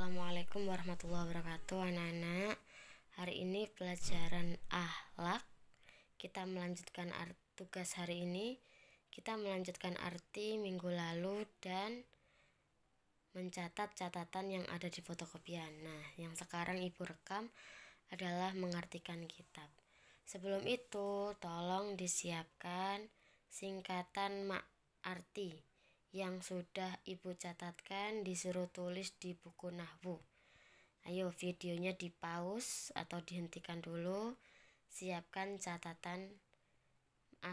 Assalamualaikum warahmatullahi wabarakatuh anak-anak. Hari ini pelajaran akhlak. Kita melanjutkan tugas hari ini. Kita melanjutkan arti minggu lalu dan mencatat catatan yang ada di fotokopian. Nah, yang sekarang ibu rekam adalah mengartikan kitab. Sebelum itu, tolong disiapkan singkatan arti yang sudah ibu catatkan, disuruh tulis di buku nahwu. Ayo videonya di pause atau dihentikan dulu. Siapkan catatan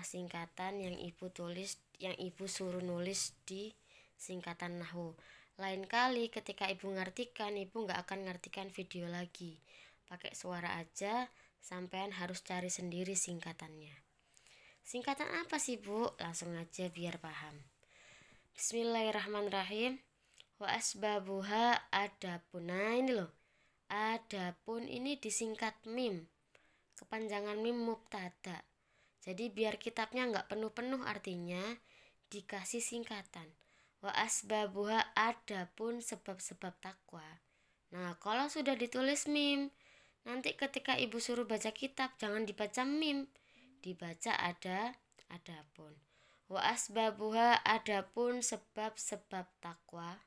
singkatan yang ibu tulis, yang ibu suruh nulis di singkatan nahwu. Lain kali ketika ibu ngartikan, ibu nggak akan ngartikan video lagi. Pakai suara aja, sampean harus cari sendiri singkatannya. Singkatan apa sih bu? Langsung aja biar paham. Bismillahirrahmanirrahim. Wa asbabuha adapun. Nah ini loh, adapun ini disingkat mim, kepanjangan mim mubtada. Jadi biar kitabnya nggak penuh-penuh artinya, dikasih singkatan. Wa asbabuha adapun sebab-sebab takwa. Nah kalau sudah ditulis mim, nanti ketika ibu suruh baca kitab jangan dibaca mim, dibaca adapun. Wa asbabuha adapun sebab-sebab takwa.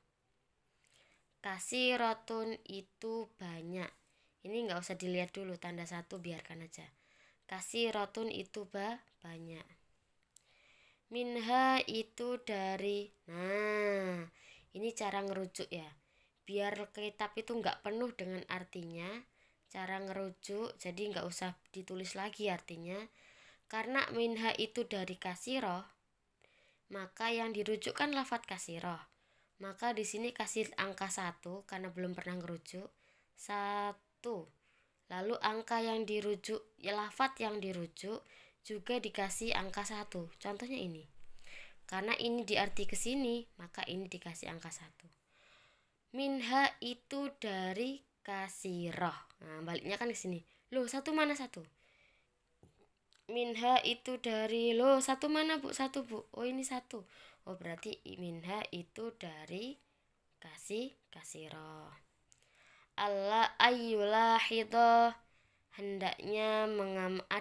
Kasiratun itu banyak. Ini nggak usah dilihat dulu tanda satu, biarkan aja. Kasiratun itu banyak. Minha itu dari. Nah, ini cara ngerujuk ya. Biar kitab itu nggak penuh dengan artinya, cara ngerujuk jadi nggak usah ditulis lagi artinya. Karena minha itu dari kasiroh, maka yang dirujukkan lafadz kasiroh. Maka di sini kasih angka 1 karena belum pernah ngerujuk 1. Lalu angka yang dirujuk, ya lafadz yang dirujuk juga dikasih angka 1. Contohnya ini. Karena ini diarti ke sini, maka ini dikasih angka 1. Minha itu dari kasiroh. Nah, baliknya kan ke sini. Loh, 1 mana 1? Minha itu dari, loh 1 mana bu? 1 bu. Oh ini 1. Oh berarti minha itu dari kasiroh. Allah ayyulahidoh, hendaknya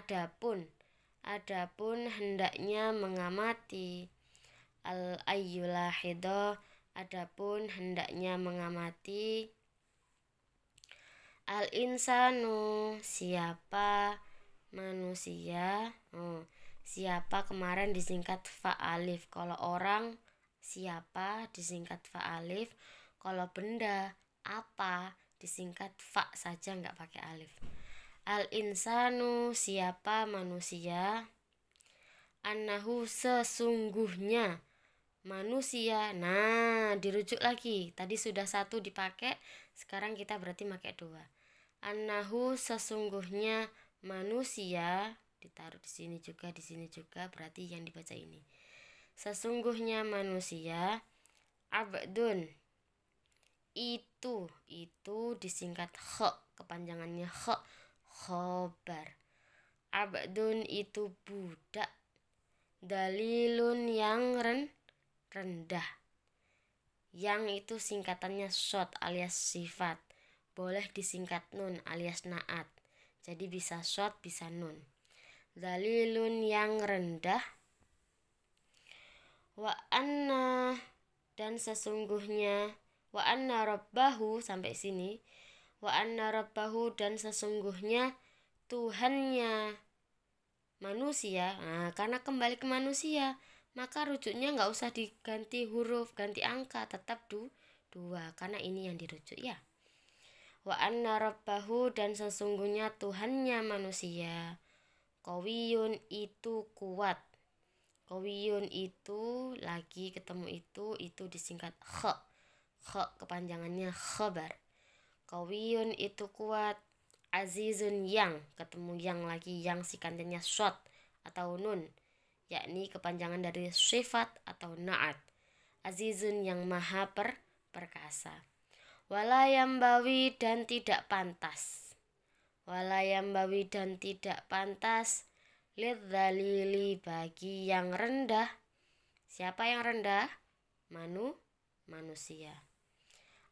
adapun hendaknya mengamati. Al ayyulahidoh, adapun hendaknya mengamati. Al insanu, siapa manusia. Siapa kemarin disingkat fa alif. Kalau orang siapa disingkat fa alif. Kalau benda apa disingkat fa saja, nggak pakai alif. Al insanu, siapa manusia. Annahu, sesungguhnya manusia. Nah dirujuk lagi, tadi sudah 1 dipakai, sekarang kita berarti pakai 2. Annahu, sesungguhnya manusia, ditaruh di sini juga, berarti yang dibaca ini. Sesungguhnya manusia abdun, itu disingkat kho, kepanjangannya kho, khobar. Abdun itu budak. Dalilun yang rendah. Yang itu singkatannya shot alias sifat. Boleh disingkat nun alias naat. Jadi bisa short, bisa nun. Dalilun yang rendah. Wa anna, dan sesungguhnya. Wa anna rabbahu, sampai sini. Wa anna rabbahu, dan sesungguhnya Tuhannya manusia. Nah, karena kembali ke manusia, maka rujuknya nggak usah diganti huruf, ganti angka, tetap 2, karena ini yang dirujuk ya. Wa anna rabbahu, dan sesungguhnya Tuhannya manusia. Qawiyun itu kuat. Qawiyun itu lagi ketemu itu disingkat kho. Kho kepanjangannya khobar. Qawiyun itu kuat. Azizun yang, ketemu yang lagi, yang singkatannya shot atau nun, yakni kepanjangan dari sifat atau naat. Azizun yang maha perkasa. Walayambawi, dan tidak pantas. Walayambawi, dan tidak pantas. Lidzalili, bagi yang rendah. Siapa yang rendah? Manusia.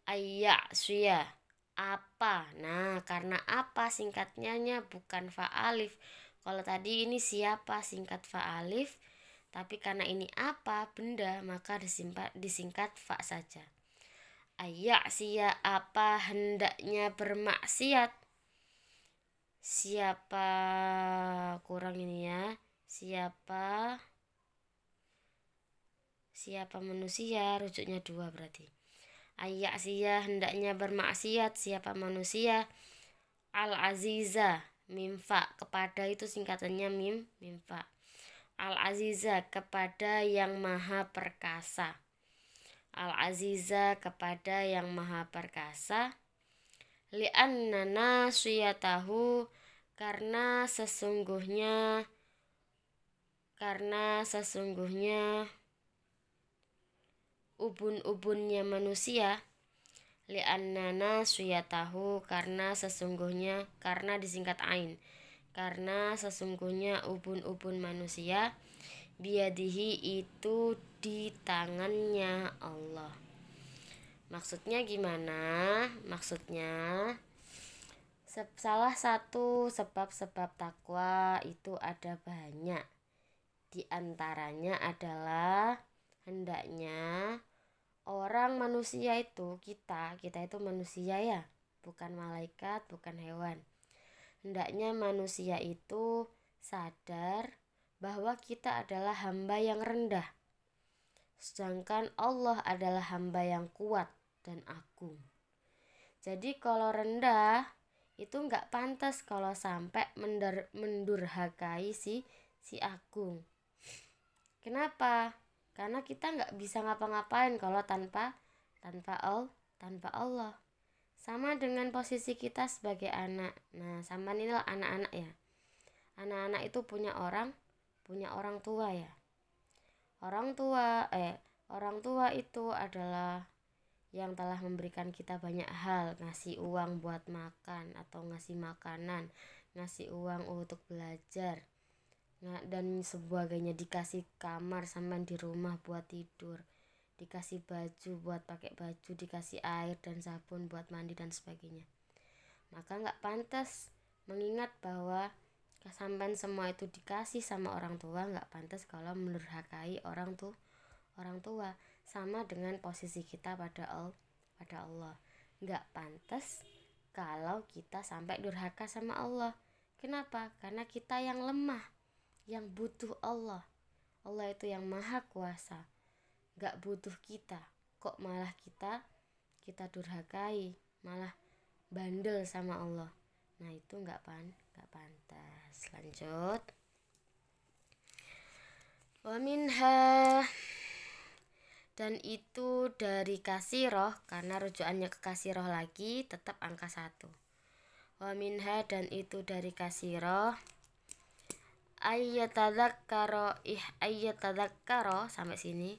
Ayya'siya apa. Nah, karena apa singkatnya bukan fa'alif. Kalau tadi ini siapa singkat fa'alif, tapi karena ini apa benda maka disingkat fa saja. Ayya'siya apa hendaknya bermaksiat. Siapa kurang ini ya. Siapa manusia, rujuknya dua berarti. Ayya'siya hendaknya bermaksiat siapa manusia. Al-aziza mimfa kepada itu singkatannya mimfa. Al-aziza kepada yang maha perkasa. Al-aziza kepada yang maha perkasa. Li'anna nasiyatahu karena sesungguhnya ubun-ubunnya manusia. Li'anna nasiyatahu karena sesungguhnya, karena disingkat ain, karena sesungguhnya ubun-ubun manusia biadihi itu di tangannya Allah. Maksudnya gimana? Maksudnya salah satu sebab-sebab takwa itu ada banyak. Di antaranya adalah hendaknya orang manusia itu, kita itu manusia ya, bukan malaikat, bukan hewan. Hendaknya manusia itu sadar bahwa kita adalah hamba yang rendah, sedangkan Allah adalah hamba yang kuat dan agung. Jadi kalau rendah itu nggak pantas kalau sampai mendurhakai si agung. Kenapa? Karena kita nggak bisa ngapa-ngapain kalau tanpa Allah. Sama dengan posisi kita sebagai anak. Nah, sama inilah anak-anak ya. Anak-anak itu punya orang tua ya. Orang tua itu adalah yang telah memberikan kita banyak hal, ngasih uang buat makan atau ngasih makanan, ngasih uang untuk belajar, dan sebagainya, dikasih kamar sampai di rumah buat tidur, dikasih baju buat pakai baju, dikasih air dan sabun buat mandi dan sebagainya. Maka nggak pantas, mengingat bahwa kesampan semua itu dikasih sama orang tua, nggak pantas kalau mendurhakai orang tua. Sama dengan posisi kita pada Allah, nggak pantas kalau kita sampai durhaka sama Allah. Kenapa? Karena kita yang lemah, yang butuh Allah. Allah itu yang maha kuasa, gak butuh kita. Kok malah kita durhakai, malah bandel sama Allah. Nah itu gak pantas. Lanjut. Wa minha, dan itu dari kasiroh, karena rujukannya ke kasiroh lagi tetap angka 1. Wa minha, dan itu dari kasiroh, ayyatadzakaro sampai sini.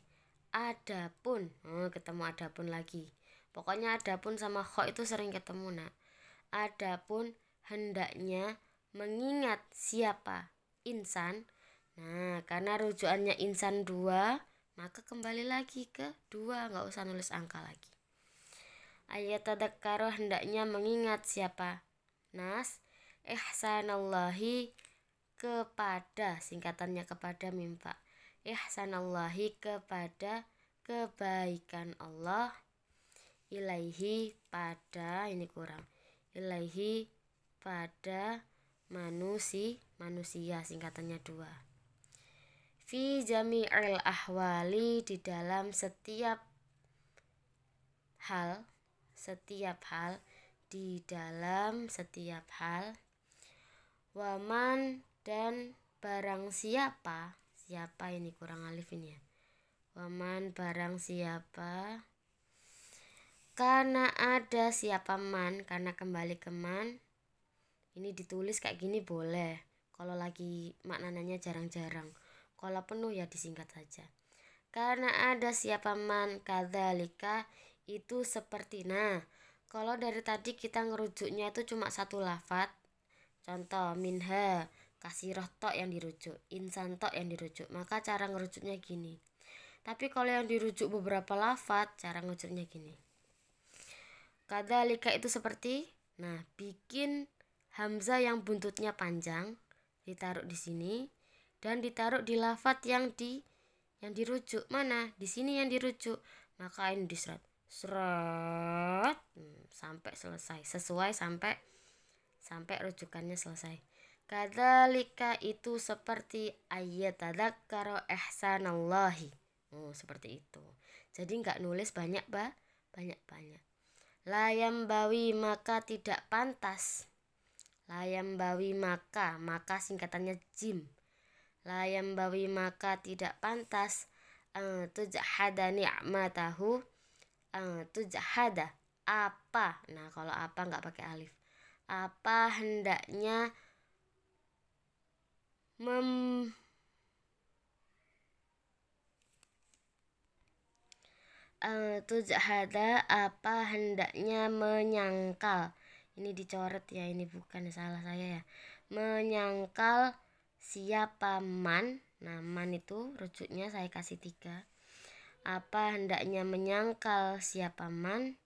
Adapun, ketemu adapun lagi. Pokoknya adapun sama kho itu sering ketemu. Nah, adapun hendaknya mengingat siapa? Insan. Nah, karena rujukannya insan 2, maka kembali lagi ke 2, nggak usah nulis angka lagi. Ayyatadzakaro hendaknya mengingat siapa? Nas, ihsanallahi kepada, singkatannya kepada mimpa. Ihsanallahi kepada kebaikan Allah. Ilaihi pada, ini kurang. Ilaihi pada manusia, singkatannya 2. Fi jami'il ahwali, di dalam setiap hal, di dalam setiap hal. Waman, dan barang siapa ini kurang alif ini ya. Waman barang siapa, karena ada siapa man, karena kembali ke man. Ini ditulis kayak gini boleh, kalau lagi maknanya jarang-jarang. Kalau penuh ya disingkat saja. Karena ada siapa man kadzalika, itu seperti. Nah, kalau dari tadi kita ngerujuknya itu cuma satu lafadz. Contoh minha, kasiroh tok yang dirujuk, insan tok yang dirujuk, maka cara ngerujuknya gini. Tapi kalau yang dirujuk beberapa lafadz, cara ngerujuknya gini. Kadzalika itu seperti. Nah, bikin hamzah yang buntutnya panjang ditaruh di sini dan ditaruh di lafadz yang dirujuk. Mana? Di sini yang dirujuk. Maka ini diseret. Seret sampai selesai. Sesuai sampai rujukannya selesai. Kadzalika itu seperti ayyatadzakkara ihsanallahi. Seperti itu. Jadi enggak nulis banyak. Layam bawi maka tidak pantas. Layam bawi maka singkatannya jim. Layam bawi maka tidak pantas. Tujahada ni'matahu. Tujahada apa. Nah kalau apa enggak pakai alif. Apa hendaknya tujahada apa hendaknya menyangkal. Ini dicoret ya, ini bukan salah saya ya. Menyangkal siapa man. Nah man itu rujuknya saya kasih 3. Apa hendaknya menyangkal siapa man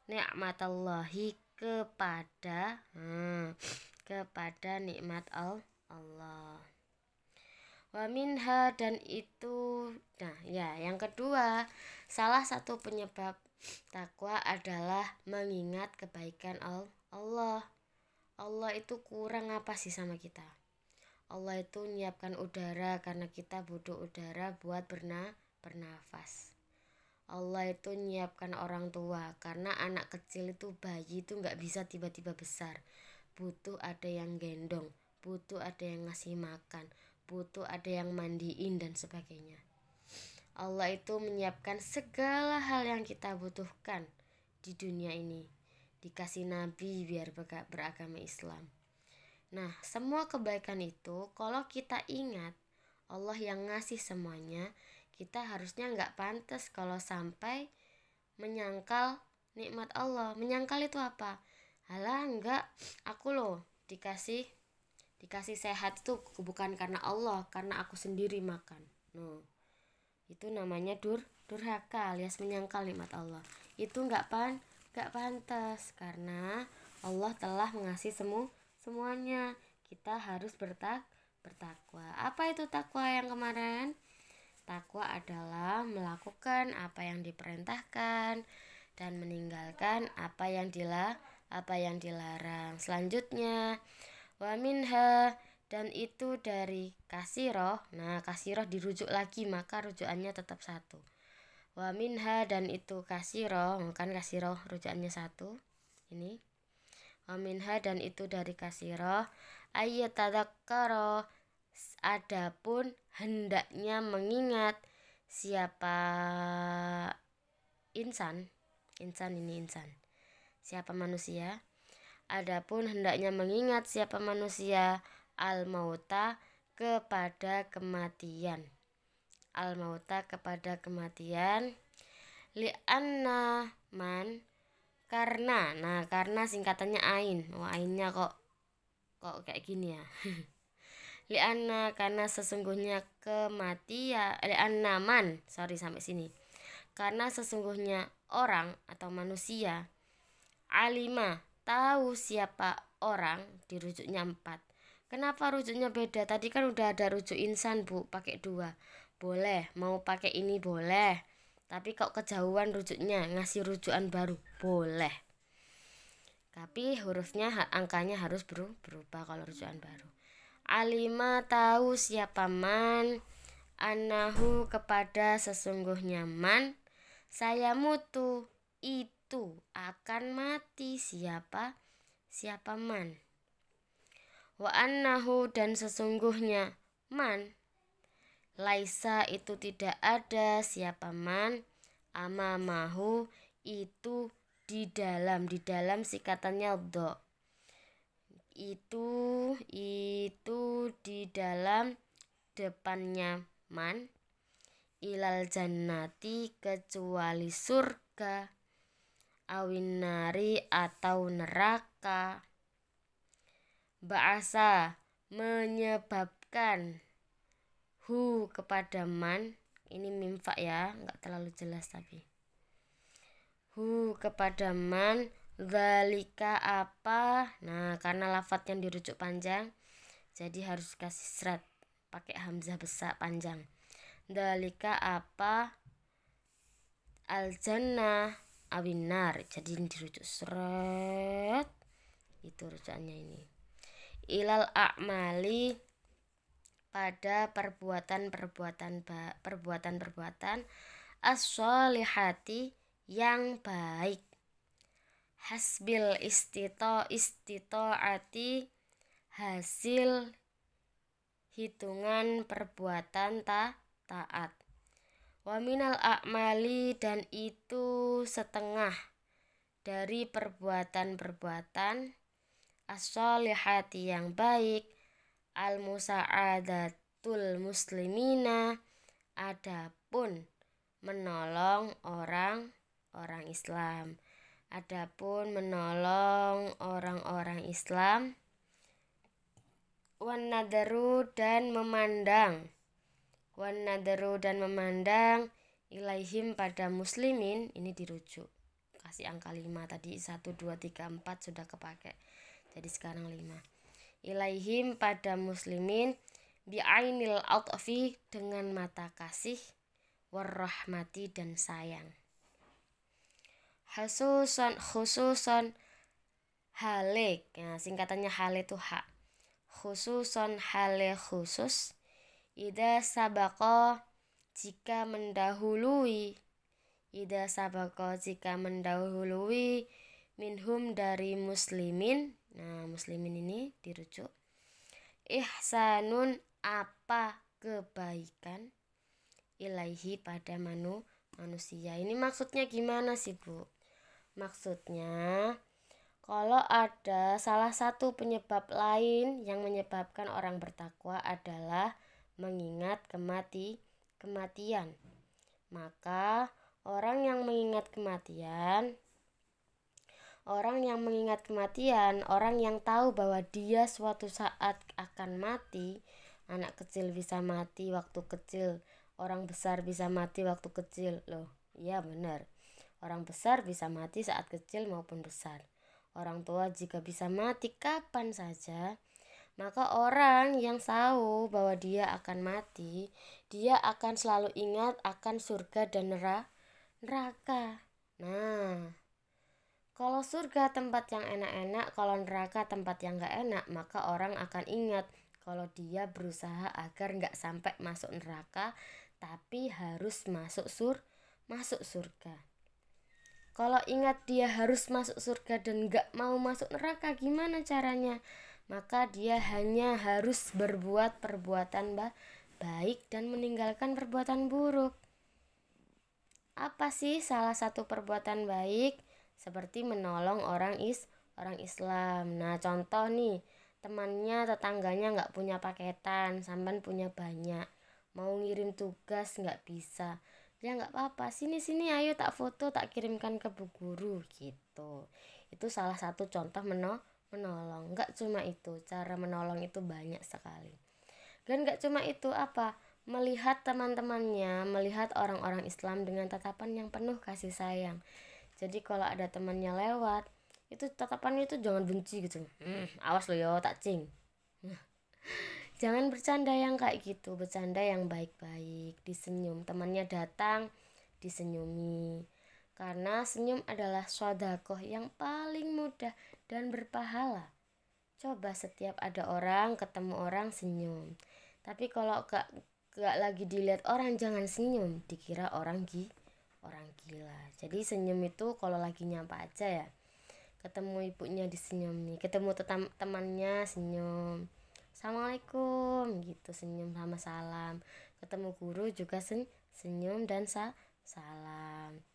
ni'matallahi kepada nikmat Allah. Wa minha dan itu. Nah ya, yang kedua, salah satu penyebab takwa adalah mengingat kebaikan Allah. Allah itu kurang apa sih sama kita? Allah itu menyiapkan udara karena kita butuh udara buat bernafas. Allah itu menyiapkan orang tua karena anak kecil itu, bayi itu gak bisa tiba-tiba besar. Butuh ada yang gendong, butuh ada yang ngasih makan, butuh ada yang mandiin dan sebagainya. Allah itu menyiapkan segala hal yang kita butuhkan di dunia ini. Dikasih nabi biar beragama Islam. Nah, semua kebaikan itu kalau kita ingat Allah yang ngasih semuanya, kita harusnya gak pantas kalau sampai menyangkal nikmat Allah. Menyangkal itu apa? Halah enggak, aku loh dikasih sehat itu bukan karena Allah, karena aku sendiri makan. Itu namanya durhaka alias menyangkal nikmat Allah. Itu enggak pantas karena Allah telah mengasih semuanya. Kita harus bertakwa. Apa itu takwa yang kemarin? Takwa adalah melakukan apa yang diperintahkan dan meninggalkan apa yang dilarang. Selanjutnya, wa minha dan itu dari kasiroh. Nah kasiroh dirujuk lagi maka rujukannya tetap 1. Wa minha dan itu kasiroh, kan kasiroh rujukannya 1. Ini wa minha dan itu dari kasiroh ayyatadzakkara adapun hendaknya mengingat siapa insan siapa manusia. Adapun hendaknya mengingat siapa manusia al-mauta kepada kematian. Al-mauta kepada kematian. Li'anna man karena. Nah karena singkatannya ain. Ainnya kok kayak gini ya. Li'anna karena sesungguhnya kematian. Li'anna man, sampai sini. Karena sesungguhnya orang atau manusia alima tahu siapa orang, dirujuknya 4. Kenapa rujuknya beda? Tadi kan udah ada rujuk insan Bu, pakai 2. Boleh, mau pakai ini boleh. Tapi kok kejauhan rujuknya, ngasih rujukan baru boleh. Tapi hurufnya, angkanya harus berubah kalau rujukan baru. Alima tahu siapa man, anahu kepada sesungguhnya man, saya mutu itu akan mati siapa man. Wa annahu dan sesungguhnya man, laisa itu tidak ada siapa man, amamahu itu di dalam sikatannya do. Itu di dalam depannya man, ilal jannati kecuali surga, awinari atau neraka, ba'asa menyebabkan kepada man. Ini mimfa ya, nggak terlalu jelas tapi hu kepada man, dzalika apa. Nah, karena lafadz yang dirujuk panjang, jadi harus kasih seret pakai hamzah besar panjang. Dzalika apa, al jannah awinar. Jadi dirujuk seret. Itu rujukannya ini. Ilal a'mali, pada perbuatan as-sholihati, yang baik. Hasbil istito'ati, hasil hitungan perbuatan taat. Wa minal a'mali, dan itu setengah dari perbuatan as-sholihati yang baik, al-musa'adatul muslimina, adapun menolong orang-orang Islam. Adapun menolong orang-orang Islam. Wan nadaru, dan memandang. Wan nadaru, dan memandang. Ilaihim, pada muslimin. Ini dirujuk. Kasih angka 5 tadi. 1, 2, 3, 4 sudah kepake. Jadi sekarang 5. Ilaihim, pada muslimin. Bi'ainil atfi, dengan mata kasih. Warrahmati, dan sayang. Khususon hale. Nah, singkatannya hale itu hak. Khususon hale khusus. Ida sabako, jika mendahului. Ida sabako, jika mendahului. Minhum, dari muslimin. Nah, muslimin ini dirujuk. Ihsanun, apa kebaikan. Ilaihi, pada manusia. Ini maksudnya gimana sih, Bu? Maksudnya, kalau ada salah satu penyebab lain yang menyebabkan orang bertakwa adalah mengingat kematian. Maka orang yang mengingat kematian, orang yang tahu bahwa dia suatu saat akan mati. Anak kecil bisa mati waktu kecil, orang besar bisa mati waktu kecil. Loh, iya benar. Orang besar bisa mati saat kecil maupun besar. Orang tua jika bisa mati kapan saja. Maka orang yang tahu bahwa dia akan mati, dia akan selalu ingat akan surga dan neraka. Nah, kalau surga tempat yang enak-enak, kalau neraka tempat yang gak enak, maka orang akan ingat kalau dia berusaha agar gak sampai masuk neraka, tapi harus masuk surga. Kalau ingat dia harus masuk surga dan gak mau masuk neraka, gimana caranya? Maka dia hanya harus berbuat perbuatan baik dan meninggalkan perbuatan buruk. Apa sih salah satu perbuatan baik? Seperti menolong orang Islam. Nah, contoh nih, temannya, tetangganya gak punya paketan, sampean punya banyak. Mau ngirim tugas gak bisa. Ya nggak apa-apa, sini ayo tak foto, tak kirimkan ke bu guru gitu. Itu salah satu contoh menolong. Nggak cuma itu, cara menolong itu banyak sekali. Dan nggak cuma itu, melihat teman-temannya, melihat orang-orang Islam dengan tatapan yang penuh kasih sayang. Jadi kalau ada temannya lewat, itu tatapannya itu jangan benci gitu. Awas lo yo, tak cing. Jangan bercanda yang kayak gitu, bercanda yang baik-baik, disenyum. Temannya datang, disenyumi. Karena senyum adalah sedekah yang paling mudah dan berpahala. Coba setiap ada orang, ketemu orang, senyum. Tapi kalau gak lagi dilihat orang, jangan senyum, dikira orang gila. Jadi senyum itu kalau lagi nyapa aja ya. Ketemu ibunya disenyumi, ketemu temannya senyum. Assalamualaikum gitu, senyum sama salam. Ketemu guru juga senyum dan salam.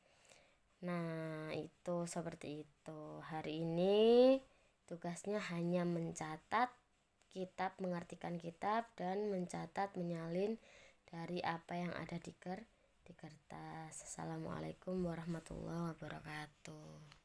Nah, itu seperti itu. Hari ini tugasnya hanya mencatat kitab, mengartikan kitab, dan mencatat, menyalin dari apa yang ada di kertas. Assalamualaikum warahmatullahi wabarakatuh.